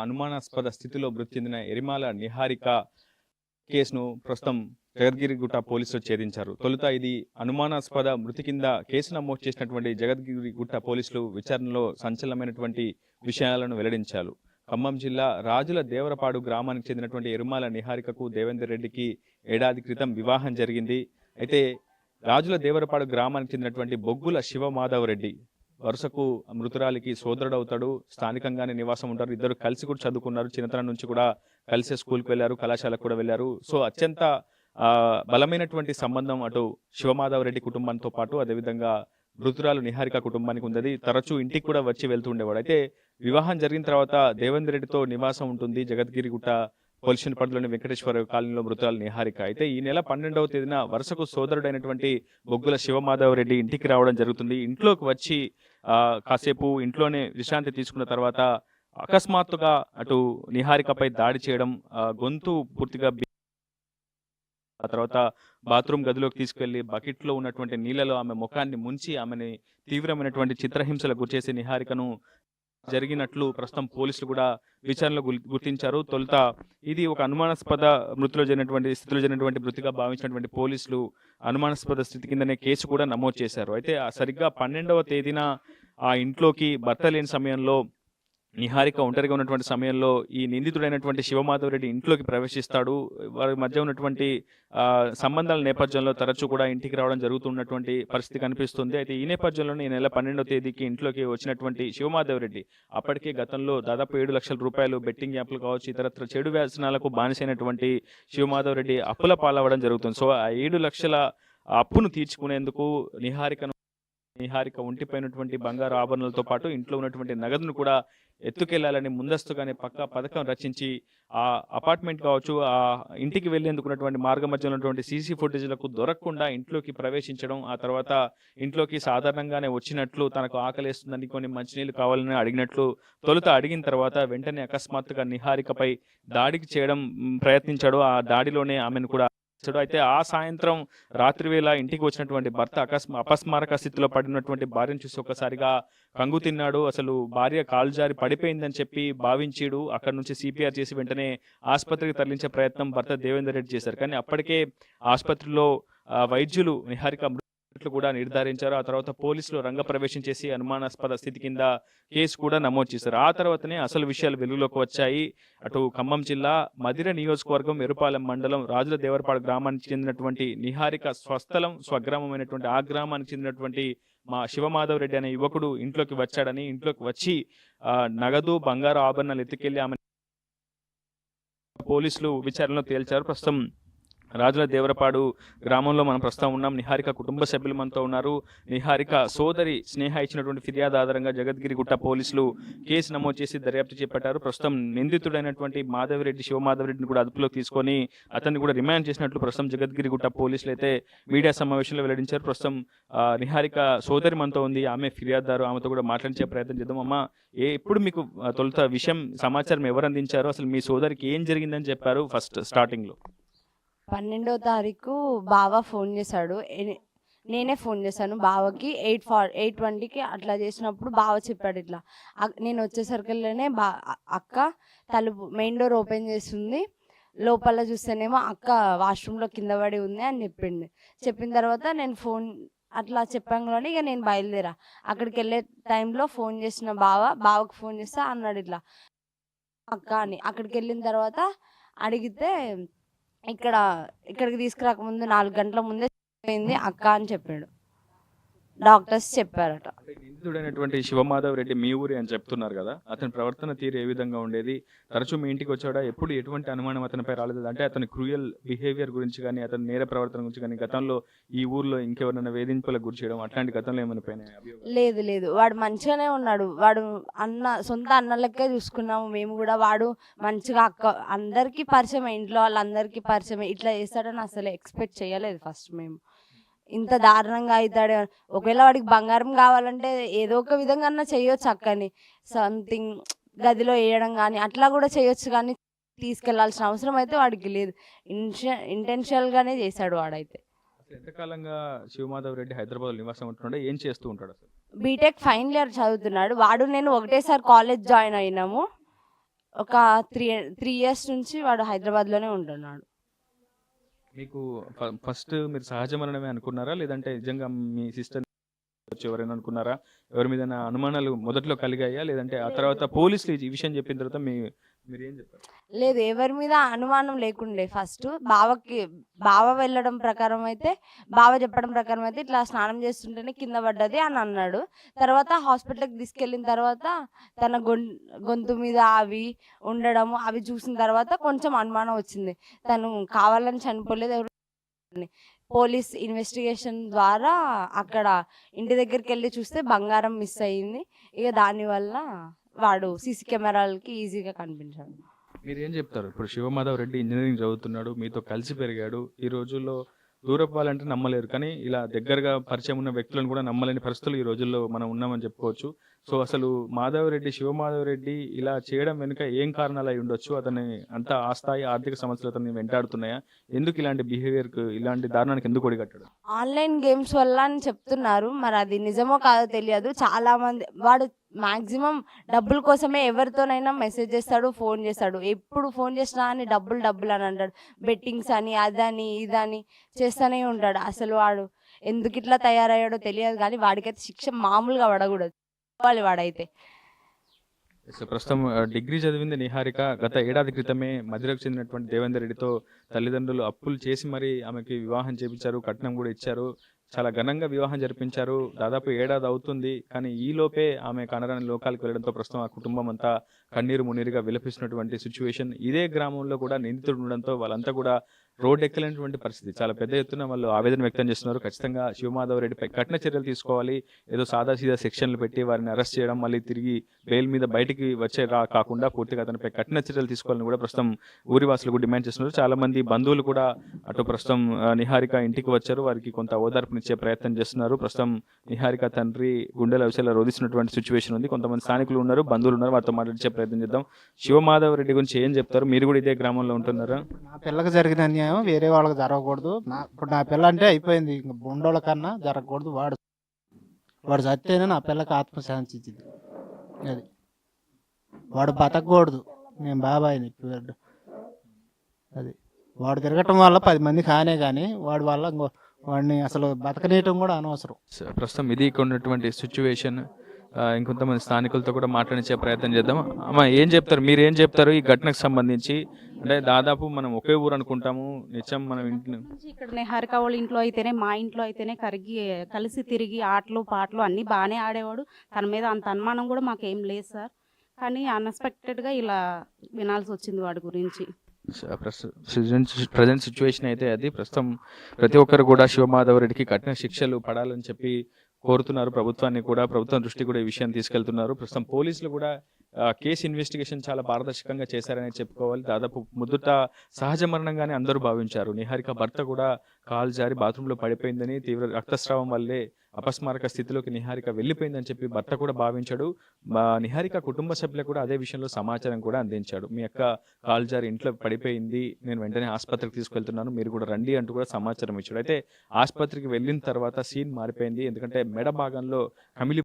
అనుమానాస్పద స్థితిలో మృతి చెందిన ఎరిమాల నిహారిక కేసును ప్రస్తుతం జగద్గిరిగుట్ట పోలీసులు ఛేదించారు. తొలుత ఇది అనుమానాస్పద మృతి కింద కేసు నమోదు చేసినటువంటి జగద్గిరిగుట్ట పోలీసులు విచారణలో సంచలనమైనటువంటి విషయాలను వెల్లడించారు. ఖమ్మం జిల్లా రాజుల దేవరపాడు గ్రామానికి చెందినటువంటి ఎరుమాల నిహారికకు దేవేందర్ రెడ్డికి ఏడాది క్రితం వివాహం జరిగింది. అయితే రాజుల దేవరపాడు గ్రామానికి చెందినటువంటి బొగ్గుల శివమాధవ్ రెడ్డి వరుసకు మృతురాలికి సోదరుడవుతాడు. స్థానికంగానే నివాసం ఉంటారు. ఇద్దరు కలిసి కూడా చదువుకున్నారు. చిన్నతనం నుంచి కూడా కలిసే స్కూల్కి వెళ్ళారు, కళాశాలకు కూడా వెళ్ళారు. సో అత్యంత బలమైనటువంటి సంబంధం అటు శివమాధవ్ రెడ్డి కుటుంబంతో పాటు అదేవిధంగా మృతురాలు నిహారిక కుటుంబానికి ఉంది. తరచూ ఇంటికి కూడా వచ్చి వెళ్తూ ఉండేవాడు. అయితే వివాహం జరిగిన తర్వాత దేవేందర్ రెడ్డితో నివాసం ఉంటుంది జగద్గిరిగుట్ట పోలీసుల పరిధిలోని వెంకటేశ్వర కాలనీలో మృతురాలు నిహారిక. అయితే ఈ నెల 12వ తేదీన వరుసకు సోదరుడైనటువంటి బొగ్గుల శివమాధవ్ రెడ్డి ఇంటికి రావడం జరుగుతుంది. ఇంట్లోకి వచ్చి కాసేపు ఇంట్లోనే విశ్రాంతి తీసుకున్న తర్వాత అకస్మాత్తుగా అటు నిహారికపై దాడి చేయడం, గొంతు పూర్తిగా ఆ తర్వాత బాత్రూమ్ గదిలోకి తీసుకెళ్లి బకెట్లో ఉన్నటువంటి నీళ్లలో ఆమె ముఖాన్ని ముంచి ఆమెని తీవ్రమైనటువంటి చిత్రహింసలకు గురిచేసి నిహారికను జరిగినట్లు ప్రస్తుతం పోలీసులు కూడా విచారణలో గుర్తించారు. తొలుత ఇది ఒక అనుమానాస్పద స్థితిలో జరిగినటువంటి మృతిగా భావించినటువంటి పోలీసులు అనుమానాస్పద స్థితి కిందనే కేసు కూడా నమోదు చేశారు. అయితే సరిగ్గా 12వ తేదీన ఆ ఇంట్లోకి భర్త లేని సమయంలో నిహారిక ఒంటరిగా ఉన్నటువంటి సమయంలో ఈ నిందితుడైనటువంటి శివమాధవ్ రెడ్డి ఇంట్లోకి ప్రవేశిస్తాడు. వారి మధ్య ఉన్నటువంటి సంబంధాల నేపథ్యంలో తరచూ కూడా ఇంటికి రావడం జరుగుతున్నటువంటి పరిస్థితి కనిపిస్తుంది. అయితే ఈ నేపథ్యంలోనే ఈ నెల 12వ తేదీకి ఇంట్లోకి వచ్చినటువంటి శివమాధవ్ రెడ్డి అప్పటికే గతంలో దాదాపు 7 లక్షల రూపాయలు బెట్టింగ్ యాప్లు కావచ్చు, ఇతరత్ర చెడు వ్యసనాలకు బానిసైనటువంటి శివమాధవ్ రెడ్డి అప్పుల పాలవడం జరుగుతుంది. సో ఆ 7 లక్షల అప్పును తీర్చుకునేందుకు నిహారిక ఒంటిపైనటువంటి బంగారు ఆభరణాలతో పాటు ఇంట్లో ఉన్నటువంటి నగదును కూడా ఎత్తుకెళ్లాలని ముందస్తుగానే పక్కా పథకం రచించి ఆ అపార్ట్మెంట్ కావచ్చు, ఆ ఇంటికి వెళ్లేందుకున్నటువంటి మార్గ మధ్యలో ఉన్నటువంటి సీసీ ఫుటేజ్లకు దొరకకుండా ఇంట్లోకి ప్రవేశించడం, ఆ తర్వాత ఇంట్లోకి సాధారణంగానే వచ్చినట్లు తనకు ఆకలేస్తుందని కొన్ని మంచినీళ్ళు కావాలని అడిగినట్లు తొలుత అడిగిన తర్వాత వెంటనే అకస్మాత్తుగా నిహారికపై దాడికి చేయడం ప్రయత్నించాడు. ఆ దాడిలోనే ఆమెను కూడా అయితే ఆ సాయంత్రం రాత్రి వేళ ఇంటికి వచ్చినటువంటి భర్త అపస్మారక స్థితిలో పడినటువంటి భార్యను చూసి ఒక్కసారిగా కంగు తిన్నాడు. అసలు భార్య కాలు జారి పడిపోయిందని చెప్పి భావించాడు. అక్కడ నుంచి సిపిఆర్ చేసి వెంటనే ఆసుపత్రికి తరలించే ప్రయత్నం భర్త దేవేందర్ రెడ్డి చేశారు. కానీ అప్పటికే ఆసుపత్రిలో వైద్యులు నిహారిక కూడా నిర్ధారించారు. ఆ తర్వాత పోలీసులు రంగప్రవేశం చేసి అనుమానాస్పద స్థితి కింద కేసు కూడా నమోదు చేశారు. ఆ తర్వాతనే అసలు విషయాలు వెలుగులోకి వచ్చాయి. అటు ఖమ్మం జిల్లా మదిర నియోజకవర్గం ఎరుపాలెం మండలం రాజుల దేవరపాడు గ్రామానికి చెందినటువంటి నిహారిక స్వగ్రామమైనటువంటి ఆ గ్రామానికి చెందినటువంటి మా శివమాధవ్ రెడ్డి అనే యువకుడు ఇంట్లోకి వచ్చాడని, ఇంట్లోకి వచ్చి నగదు బంగారు ఆభరణాలు ఎత్తుకెళ్లి ఆమె పోలీసులు విచారణలో తేల్చారు. ప్రస్తుతం రాజుల దేవరపాడు గ్రామంలో మనం ప్రస్తుతం ఉన్నాం. నిహారిక కుటుంబ సభ్యులు మనతో ఉన్నారు. నిహారిక సోదరి స్నేహ ఇచ్చినటువంటి ఫిర్యాదు ఆధారంగా జగద్గిరిగుట్ట పోలీసులు కేసు నమోదు చేసి దర్యాప్తు చేపట్టారు. ప్రస్తుతం నిందితుడైనటువంటి శివమాధవ్ రెడ్డిని కూడా అదుపులోకి తీసుకొని అతన్ని కూడా రిమాండ్ చేసినట్లు ప్రస్తుతం జగద్గిరిగుట్ట పోలీసులు అయితే మీడియా సమావేశంలో వెల్లడించారు. ప్రస్తుతం నిహారిక సోదరి మనతో ఉంది, ఆమె ఫిర్యాదుదారు. ఆమెతో కూడా మాట్లాడించే ప్రయత్నం చేద్దాం. అమ్మ, ఎప్పుడు మీకు తొలుత సమాచారం ఎవరు అందించారు? అసలు మీ సోదరికి ఏం జరిగిందని చెప్పారు ఫస్ట్ స్టార్టింగ్ లో? 12వ తారీఖు బావ ఫోన్ చేశాడు. నేనే ఫోన్ చేశాను బావకి. 8:20కి అట్లా చేసినప్పుడు బావ చెప్పాడు ఇట్లా. నేను వచ్చేసరికినే అక్క తలుపు మెయిన్ డోర్ ఓపెన్ చేస్తుంది, లోపల చూస్తేనేమో అక్క వాష్రూమ్లో కింద పడి ఉంది అని చెప్పిన తర్వాత నేను ఫోన్ అట్లా చెప్పంగానే ఇక నేను బయలుదేరా. అక్కడికి వెళ్ళే టైంలో ఫోన్ చేసిన బావకి ఫోన్ చేస్తే అన్నాడు ఇట్లా అక్క అని. అక్కడికి వెళ్ళిన తర్వాత అడిగితే ఇక్కడికి తీసుకురాకముందు 4 గంటల ముందే పోయింది అక్క అని చెప్పాడు. డాక్టర్స్ చెప్పారట. నిందితుడైనటువంటి శివమాధవ్ రెడ్డి మీ ఊరి అని చెప్తున్నారు కదా, అతని ప్రవర్తన తీరు ఏ విధంగా ఉండేది? తరచూ మీ ఇంటికి వచ్చాడా? ఎప్పుడు ఎటువంటి అనుమానం అతనిపై రాలేదు? అంటే అతని క్రూయల్ బిహేవియర్ గురించి కానీ, అతని నేర ప్రవర్తన గురించి కానీ, గతంలో ఈ ఊర్లో ఇంకెవరైనా వేధింపులకు గురి చేయడం అట్లాంటి గతంలో ఏమైనా? లేదు, వాడు మంచిగానే ఉన్నాడు. వాడు సొంత అన్న లెక్కే చూసుకున్నాము మేము కూడా. వాడు మంచిగా అందరికీ పరిచయం, ఇంట్లో వాళ్ళందరికీ పరిచయం. ఇట్లా చేస్తాడని అసలు ఎక్స్పెక్ట్ చేయలేదు ఫస్ట్ మేము. ఇంత దారుణంగా అవుతాడు. ఒకవేళ వాడికి బంగారం కావాలంటే ఏదో ఒక విధంగా అన్నా చేయొచ్చు అక్కని. సంథింగ్ గదిలో వేయడం కానీ అట్లా కూడా చేయొచ్చు, కానీ తీసుకెళ్లాల్సిన అవసరం అయితే వాడికి లేదు. ఇంటెన్షియల్గానే చేశాడు వాడైతే. ఎంతకాలంగా శివమాధవ్ రెడ్డి హైదరాబాద్ నివాసం ఉంటున్నాడు? ఏం చేస్తూ ఉంటాడు అసలు? బీటెక్ ఫైనల్ ఇయర్ చదువుతున్నాడు. వాడు నేను ఒకటేసారి కాలేజ్ జాయిన్ అయినాము. ఒక త్రీ ఇయర్స్ నుంచి వాడు హైదరాబాద్లోనే ఉంటున్నాడు. మీకు ఫస్ట్ మీరు సహజ మరణమే అనుకున్నారా, లేదంటే నిజంగా మీ సిస్టర్ ఎవరైనా అనుకున్నారా? ఎవరి మీద అనుమానాలు మొదట్లో కలిగాయా, లేదంటే ఆ తర్వాత పోలీసులు ఈ విషయం చెప్పిన తర్వాత మీరు ఏం చెప్పారు? లేదు, ఎవరి మీద అనుమానం లేకుండే. ఫస్ట్ బావ వెళ్ళడం ప్రకారం అయితే, బావ చెప్పడం ప్రకారం అయితే ఇట్లా స్నానం చేస్తుంటేనే కింద పడ్డది అని అన్నాడు. తర్వాత హాస్పిటల్కి తీసుకెళ్ళిన తర్వాత తన గొంతు మీద అవి ఉండడము అవి చూసిన తర్వాత కొంచెం అనుమానం వచ్చింది. తను కావాలని చనిపోలేదు, పోలీస్ ఇన్వెస్టిగేషన్ ద్వారా అక్కడ ఇంటి దగ్గరికి వెళ్ళి చూస్తే బంగారం మిస్ అయ్యింది. ఇక దానివల్ల వాడు సీసీ కెమెరాలకి ఈజీగా కనిపించాడు. మీరు ఏం చెప్తారు? ఇప్పుడు శివమాధవ్ రెడ్డి ఇంజనీరింగ్ చదువుతున్నాడు, మీతో కలిసి పెరిగాడు. ఈ రోజుల్లో దూరపు వాళ్ళంటే నమ్మలేరు, కానీ ఇలా దగ్గరగా పరిచయం ఉన్న వ్యక్తులను కూడా నమ్మలేని పరిస్థితులు ఈ రోజుల్లో మనం ఉన్నామని చెప్పుకోవచ్చు. సో అసలు శివమాధవ్ రెడ్డి ఇలా చేయడం వెనుక ఏం కారణాలు అయి ఉండొచ్చు? అతని అంత ఆ స్థాయి ఆర్థిక సమస్యలు అతన్ని వెంటాడుతున్నాయా? ఎందుకు ఇలాంటి బిహేవియర్కి, ఇలాంటి దారుణానికి ఎందుకు ఒడిగట్టాడు? ఆన్లైన్ గేమ్స్ వల్ల అని చెప్తున్నారు, మరి అది నిజమో కాదో తెలియదు. చాలా మంది వాడు మాక్సిమం డబ్బుల కోసమే ఎవరితోనైనా మెసేజ్ చేస్తాడు, ఫోన్ చేస్తాడు. ఎప్పుడు ఫోన్ చేసినా అని డబ్బులు అని అంటాడు. బెట్టింగ్స్ అని అదని ఇదని చేస్తూనే ఉంటాడు. అసలు వాడు ఎందుకు ఇట్లా తయారయ్యాడో తెలియదు, కానీ వాడికైతే శిక్ష మామూలుగా పడకూడదు. వాడైతే ప్రస్తుతం డిగ్రీ చదివింది నిహారిక. గత ఏడాది క్రితమే మధిరకు చెందినటువంటి దేవేందర్ రెడ్డితో తల్లిదండ్రులు అప్పులు చేసి మరీ ఆమెకి వివాహం చేపించారు, కట్నం కూడా ఇచ్చారు. చాలా ఘనంగా వివాహం జరిపించారు. దాదాపు ఏడాది అవుతుంది, కానీ ఈ లోపే ఆమె కనరాని లోకాలకు వెళ్ళడంతో ప్రస్తుతం ఆ కుటుంబం అంతా కన్నీరు మున్నీరుగా విలపిస్తున్నటువంటి సిచ్యువేషన్. ఇదే గ్రామంలో కూడా నిందితుడు ఉండడంతో వాళ్ళంతా కూడా రోడ్డు ఎక్కలేనటువంటి పరిస్థితి. చాలా పెద్ద ఎత్తున వాళ్ళు ఆవేదన వ్యక్తం చేస్తున్నారు. ఖచ్చితంగా శివమాధవ్ రెడ్డిపై కఠిన చర్యలు తీసుకోవాలి. ఏదో సాదాసీదా సెక్షన్లు పెట్టి వారిని అరెస్ట్ చేయడం, మళ్ళీ తిరిగి బెయిల్ మీద బయటికి కాకుండా పూర్తిగా అతనిపై కఠిన చర్యలు తీసుకోవాలని కూడా ప్రస్తుతం ఊరివాసులు కూడా డిమాండ్ చేస్తున్నారు. చాలా మంది బంధువులు కూడా అటు ప్రస్తుతం నిహారిక ఇంటికి వచ్చారు, వారికి కొంత ఓదార్పునిచ్చే ప్రయత్నం చేస్తున్నారు. ప్రస్తుతం నిహారిక తండ్రి గుండెల విషయాలు రోధిస్తున్నటువంటి సిచ్యువేషన్ ఉంది. కొంతమంది స్థానికులు ఉన్నారు, బంధువులు ఉన్నారు, వారితో మాట్లాడే ప్రయత్నం చేద్దాం. శివమాధవ్ రెడ్డి గురించి ఏం చెప్తారు? మీరు కూడా ఇదే గ్రామంలో ఉంటున్నారా? నా పిల్లకి జరిగిన అన్యాయం వేరే వాళ్ళకి జరగకూడదు. ఇప్పుడు నా పిల్ల అంటే అయిపోయింది, ఇంకా బొండోళ్ళ కన్నా జరగకూడదు. వాడు చస్తేనే నా పిల్లకి ఆత్మశాంతి ఇచ్చింది. అది వాడు బతకూడదు. నేను బాబాయిని అది వాడు తిరగటం వల్ల 10 మందికి హానే, కానీ వాడి వల్ల వాడిని అసలు బతకనీయటం కూడా అనవసరం. ప్రస్తుతం ఇది ఉన్నటువంటి సిచ్యువేషన్. ఇంకొంతమంది స్థానికులతో కూడా మాట్లాడించే ప్రయత్నం చేద్దాం. అమ్మ, ఏం చెప్తారు? మీరు ఏం చెప్తారు ఈ ఘటనకు సంబంధించి? అంటే దాదాపు మనం ఒకే ఊరు అనుకుంటాము, నిత్యం మనం ఇంట్లో ఇక్కడ నిహారిక వాళ్ళ ఇంట్లో అయితేనే, మా ఇంట్లో అయితేనే కలిసి తిరిగి ఆటలు పాటలు అన్నీ బాగానే ఆడేవాడు. తన మీద అంత అనుమానం కూడా మాకేం లేదు సార్, కానీ అన్ఎక్స్పెక్టెడ్గా ఇలా వినాల్సి వచ్చింది వాడి గురించి. ప్రజెంట్ సిచ్యువేషన్ అయితే అది. ప్రస్తుతం ప్రతి ఒక్కరు కూడా శివమాధవ్ రెడ్డికి కఠిన శిక్షలు పడాలని చెప్పి కోరుతున్నారు. ప్రభుత్వాన్ని కూడా, ప్రభుత్వం దృష్టి కూడా ఈ విషయాన్ని తీసుకెళ్తున్నారు. ప్రస్తుతం పోలీసులు కూడా కేసు ఇన్వెస్టిగేషన్ చాలా పారదర్శకంగా చేశారని చెప్పుకోవాలి. దాదాపు ముద్దుట సహజ మరణంగానే అందరూ భావించారు. నిహారిక భర్త కూడా కాలు జారి బాత్రూంలో పడిపోయిందని, తీవ్ర రక్తస్రావం వల్లే అపస్మారక స్థితిలోకి నిహారిక వెళ్ళిపోయిందని చెప్పి భర్త కూడా భావించాడు. నిహారిక కుటుంబ సభ్యులకు కూడా అదే విషయంలో సమాచారం కూడా అందించాడు. మీ అక్క కాలు జారి ఇంట్లో పడిపోయింది, నేను వెంటనే ఆసుపత్రికి తీసుకెళ్తున్నాను, మీరు కూడా రండి అంటూ కూడా సమాచారం ఇచ్చాడు. అయితే ఆసుపత్రికి వెళ్ళిన తర్వాత సీన్ మారిపోయింది. ఎందుకంటే మెడ భాగంలో కమిలి